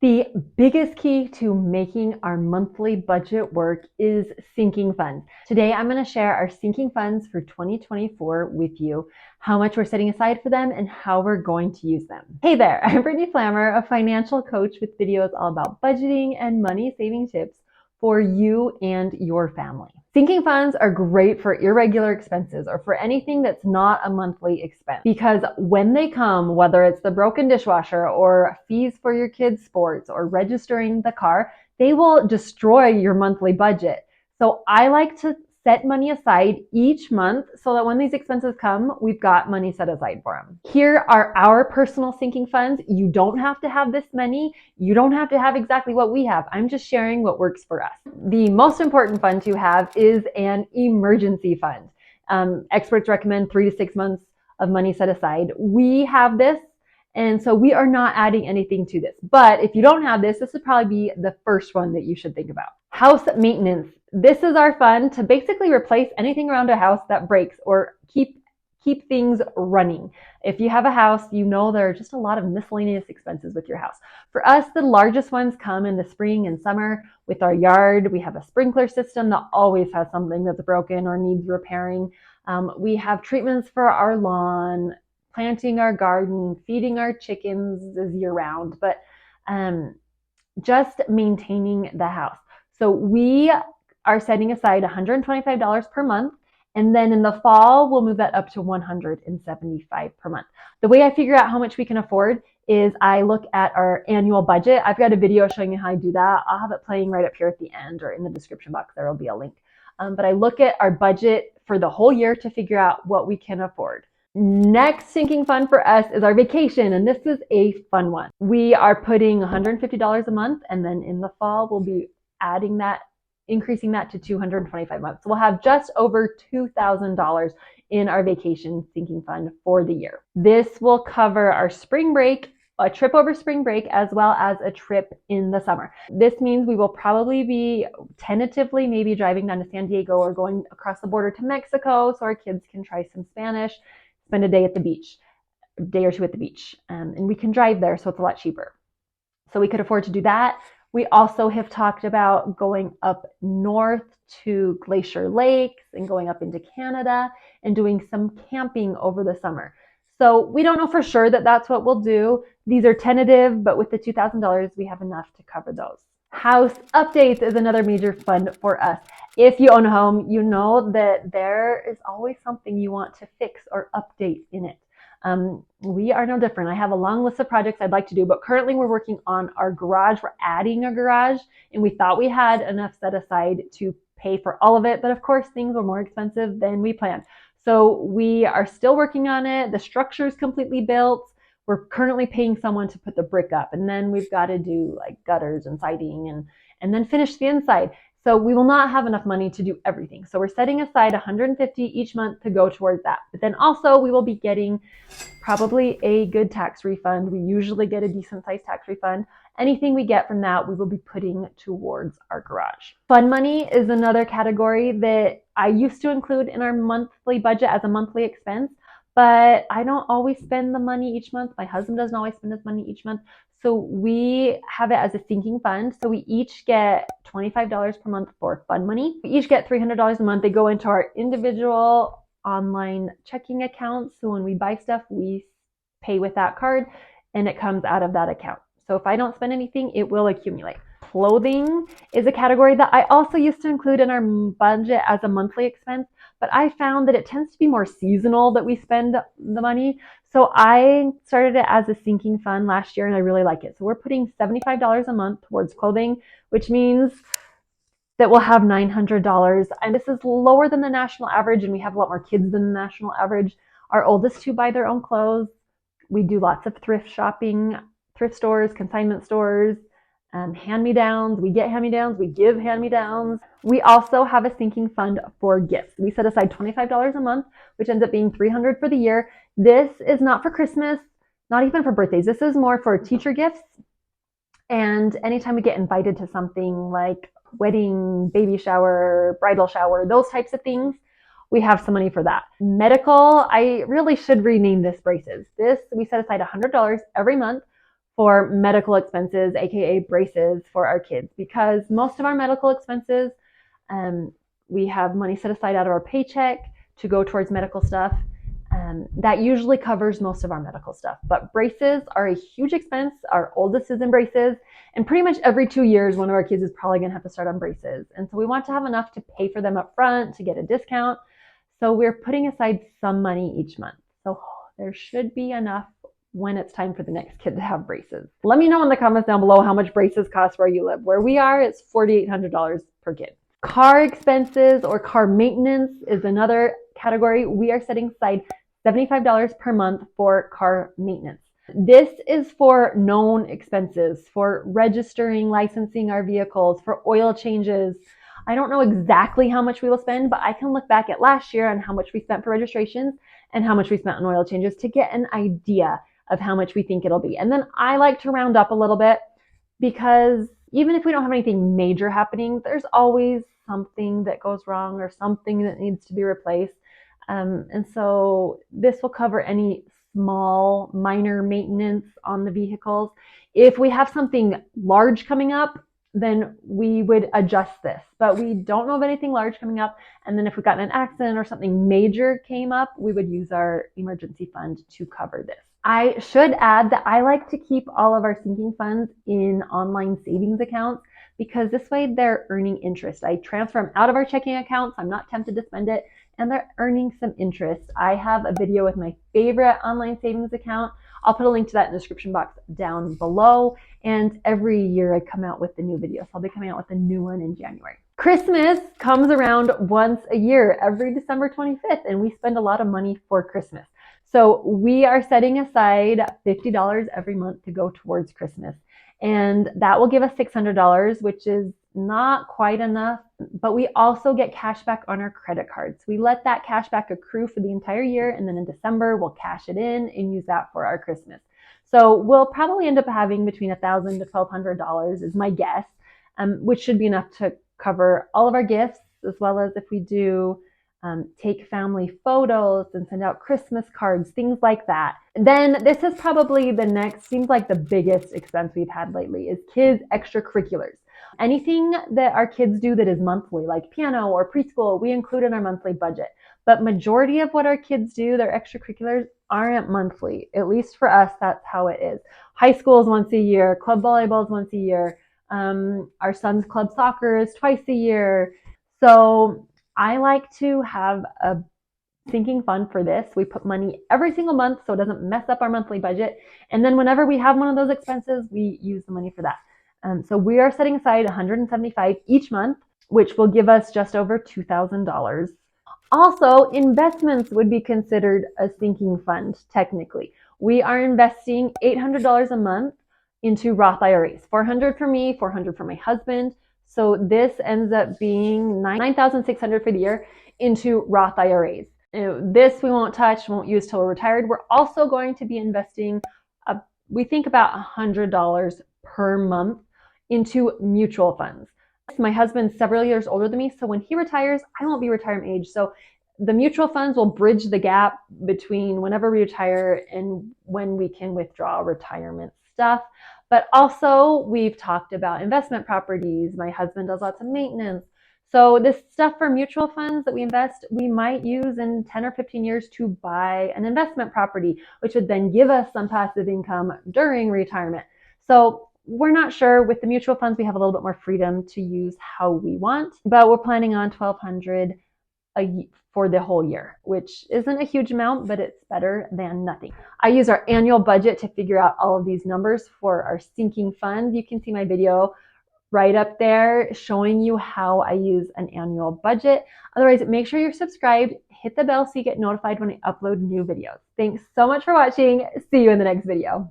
The biggest key to making our monthly budget work is sinking funds. Today, I'm going to share our sinking funds for 2024 with you, how much we're setting aside for them, and how we're going to use them. Hey there, I'm Brittany Flammer, a financial coach with videos all about budgeting and money saving tips for you and your family. Sinking funds are great for irregular expenses or for anything that's not a monthly expense, because when they come, whether it's the broken dishwasher or fees for your kids' sports or registering the car, they will destroy your monthly budget. So I like to set money aside each month so that when these expenses come, we've got money set aside for them. Here are our personal sinking funds. You don't have to have this many. You don't have to have exactly what we have. I'm just sharing what works for us. The most important fund to have is an emergency fund. Experts recommend 3 to 6 months of money set aside. We have this, and so we are not adding anything to this. But if you don't have this, this would probably be the first one that you should think about. House maintenance. This is our fund to basically replace anything around a house that breaks or keep things running. If you have a house, you know there are just a lot of miscellaneous expenses with your house. For us, the largest ones come in the spring and summer with our yard. We have a sprinkler system that always has something that's broken or needs repairing. We have treatments for our lawn, planting our garden, feeding our chickens is year round, but just maintaining the house. So we are setting aside $125 per month. And then in the fall, we'll move that up to $175 per month. The way I figure out how much we can afford is I look at our annual budget. I've got a video showing you how I do that. I'll have it playing right up here at the end or in the description box. There will be a link. But I look at our budget for the whole year to figure out what we can afford. Next sinking fund for us is our vacation, and this is a fun one. We are putting $150 a month, and then in the fall, we'll be adding that, increasing that to $225 months. So we'll have just over $2,000 in our vacation sinking fund for the year. This will cover our spring break, a trip over spring break, as well as a trip in the summer. This means we will probably be tentatively maybe driving down to San Diego or going across the border to Mexico so our kids can try some Spanish, spend a day at the beach, a day or two at the beach. And we can drive there, so it's a lot cheaper. So we could afford to do that. We also have talked about going up north to Glacier Lakes and going up into Canada and doing some camping over the summer. So we don't know for sure that that's what we'll do. These are tentative, but with the $2,000, we have enough to cover those. House updates is another major fund for us. If you own a home, you know that there is always something you want to fix or update in it. We are no different. I have a long list of projects I'd like to do, but currently we're working on our garage. We're adding a garage, and we thought we had enough set aside to pay for all of it, but of course things were more expensive than we planned. So we are still working on it. The structure is completely built. We're currently paying someone to put the brick up, and then we've got to do like gutters and siding and then finish the inside. So we will not have enough money to do everything. So we're setting aside $150 each month to go towards that. But then also we will be getting probably a good tax refund. We usually get a decent sized tax refund. Anything we get from that, we will be putting towards our garage. Fun money is another category that I used to include in our monthly budget as a monthly expense, but I don't always spend the money each month. My husband doesn't always spend his money each month. So we have it as a sinking fund. So we each get $25 per month for fun money. We each get $300 a month. They go into our individual online checking accounts. So when we buy stuff, we pay with that card and it comes out of that account. So if I don't spend anything, it will accumulate. Clothing is a category that I also used to include in our budget as a monthly expense, but I found that it tends to be more seasonal that we spend the money. So I started it as a sinking fund last year and I really like it. So we're putting $75 a month towards clothing, which means that we'll have $900. And this is lower than the national average, and we have a lot more kids than the national average. Our oldest two buy their own clothes. We do lots of thrift shopping, thrift stores, consignment stores, hand-me-downs. We get hand-me-downs. We give hand-me-downs. We also have a sinking fund for gifts. We set aside $25 a month, which ends up being $300 for the year. This is not for Christmas, not even for birthdays. This is more for teacher gifts. And anytime we get invited to something like wedding, baby shower, bridal shower, those types of things, we have some money for that. Medical, I really should rename this braces. This, we set aside $100 every month for medical expenses, aka braces for our kids, because most of our medical expenses, we have money set aside out of our paycheck to go towards medical stuff. That usually covers most of our medical stuff. But braces are a huge expense. Our oldest is in braces, and pretty much every 2 years, one of our kids is probably going to have to start on braces. And so we want to have enough to pay for them up front to get a discount. So we're putting aside some money each month. So there should be enough when it's time for the next kid to have braces. Let me know in the comments down below how much braces cost where you live. Where we are, it's $4,800 per kid. Car expenses or car maintenance is another category. We are setting aside $75 per month for car maintenance. This is for known expenses, for registering, licensing our vehicles, for oil changes. I don't know exactly how much we will spend, but I can look back at last year on how much we spent for registrations and how much we spent on oil changes to get an idea of how much we think it'll be. And then I like to round up a little bit, because even if we don't have anything major happening, there's always something that goes wrong or something that needs to be replaced. And so this will cover any small, minor maintenance on the vehicles. If we have something large coming up, then we would adjust this. But we don't know of anything large coming up. And then if we got in an accident or something major came up, we would use our emergency fund to cover this. I should add that I like to keep all of our sinking funds in online savings accounts, because this way they're earning interest. I transfer them out of our checking accounts. I'm not tempted to spend it, and they're earning some interest. I have a video with my favorite online savings account. I'll put a link to that in the description box down below. And every year I come out with the new video. So I'll be coming out with a new one in January. Christmas comes around once a year, every December 25th, and we spend a lot of money for Christmas. So we are setting aside $50 every month to go towards Christmas. And that will give us $600, which is not quite enough, but we also get cash back on our credit cards. We let that cash back accrue for the entire year, and then in December, we'll cash it in and use that for our Christmas. So we'll probably end up having between $1,000 to $1,200 is my guess, which should be enough to cover all of our gifts, as well as if we do take family photos and send out Christmas cards, things like that. And then this is probably the next, seems like the biggest expense we've had lately, is kids' extracurriculars. Anything that our kids do that is monthly, like piano or preschool, we include in our monthly budget. But majority of what our kids do, their extracurriculars, aren't monthly. At least for us, that's how it is. High school is once a year, club volleyball is once a year, our son's club soccer is twice a year. So I like to have a sinking fund for this. We put money every single month so it doesn't mess up our monthly budget. And then whenever we have one of those expenses, we use the money for that. So we are setting aside $175 each month, which will give us just over $2,000. Also, investments would be considered a sinking fund, technically. We are investing $800 a month into Roth IRAs, $400 for me, $400 for my husband. So this ends up being $9,600 for the year into Roth IRAs. This we won't touch, won't use till we're retired. We're also going to be investing, we think about $100 per month into mutual funds. My husband's several years older than me, so when he retires, I won't be retirement age. So the mutual funds will bridge the gap between whenever we retire and when we can withdraw retirement stuff. But also, we've talked about investment properties. My husband does lots of maintenance. So this stuff for mutual funds that we invest, we might use in 10 or 15 years to buy an investment property, which would then give us some passive income during retirement. So we're not sure. With the mutual funds, we have a little bit more freedom to use how we want, but we're planning on $1,200 for the whole year, which isn't a huge amount, but it's better than nothing. I use our annual budget to figure out all of these numbers for our sinking funds. You can see my video right up there showing you how I use an annual budget. Otherwise, make sure you're subscribed, hit the bell so you get notified when I upload new videos. Thanks so much for watching. See you in the next video.